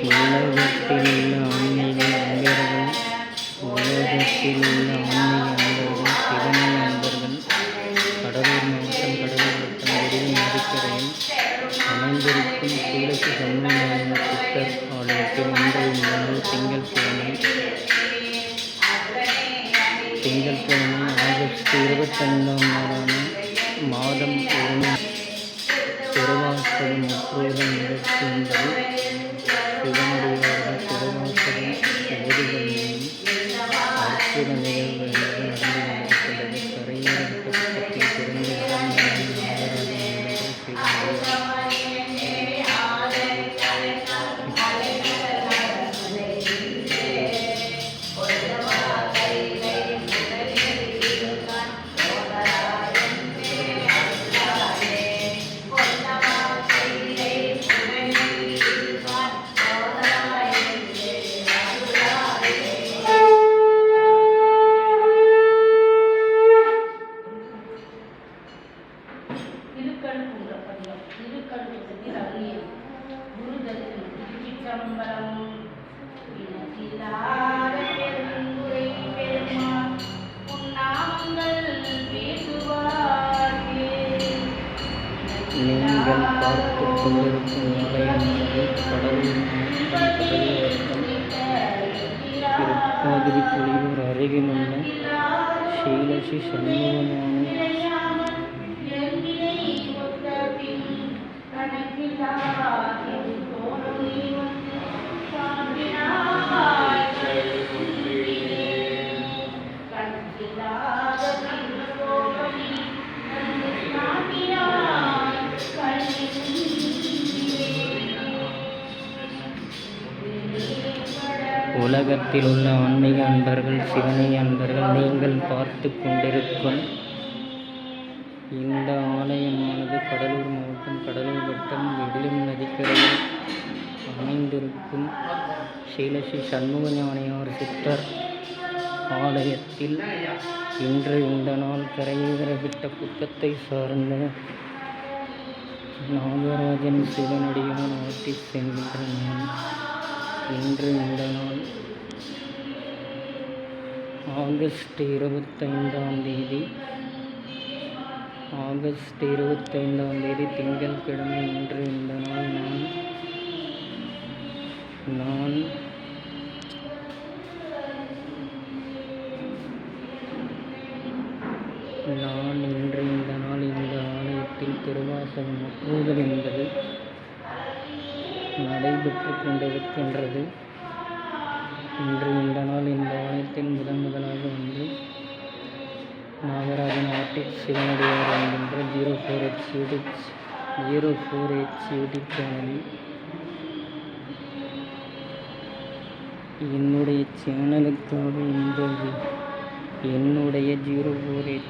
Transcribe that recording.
உலகத்திலுள்ள ஆன்மீக அன்பர்கள் உலகத்திலுள்ள ஆன்மீக அன்பர்கள் சிவனை அன்பர்கள் கடலூர் மாவட்டம் கடலூர் வட்டம் வெடில் நதிக்கரையில் அமைந்திருக்கும் சீலசி சண்முகநாத சித்தர் ஆலயத்தில் இன்று இந்த நாள் திங்கட்கிழமை ஆகஸ்ட் 25ஆம் நாளான மாதம் திருவாசகம் முற்றோதல் நிகழ்ச்சி என்பது சிவனடியார்கள் திருவாசகம் ஓதுதல் மூலம் அற்புத நிகழ்வு நடந்து கொண்டிருக்கின்றது. கரையோர பக்கத்தில் பிறந்த திருக்கழுக்குன்றத்தில் அருளிய குரு தரிசனம் திருச்சிற்றம்பலம். இனத்தில்லாத பெருந்துரை பெருமான் உன்னாமங்கள் பேசுவாரே. நீங்கள் பார்த்து கொண்டிருக்கும் ஆலயமானது கடலூர் திருப்பாதிரி புலியூர் அருகில் உள்ள ஸ்ரீலசி சண்முகநாத உலகத்தில் உள்ள ஆன்மீக அன்பர்கள் சிவனை அன்பர்கள் நீங்கள் பார்த்து கொண்டிருக்கும் இந்த ஆலயமானது கடலூர் மாவட்டம் கடலூர் வட்டம் வெடில் நதிக்கரையில் அமைந்திருக்கும் ஸ்ரீலசி சண்முகஞானியார் சித்தர் ஆலயத்தில் இன்று இந்த நாள் கரையேறவிட்ட புத்தத்தை சார்ந்த நாகராஜன் சிவனடியார் ஆட்டி சென்ற நாள் இன்று இந்த நாள் ஆகஸ்ட் 25ஆம் தேதி திங்கட்கிழமை. இன்று இந்த நாள் நான் இன்று இந்த நாள் இந்த ஆலயத்தில் திருவாசகம் முற்றுதல் என்பது நடைபெற்று கொண்டிருக்கின்றது. இன்று இந்த நாள் இந்த ஆலயத்தில் முதலாக வந்து நாகராஜன் ஆர்டிஸ்ட் சிவனடியார் என்கின்ற 04H யூடியூப் சேனலில் என்னுடைய சேனலுக்காக என்னுடைய 04H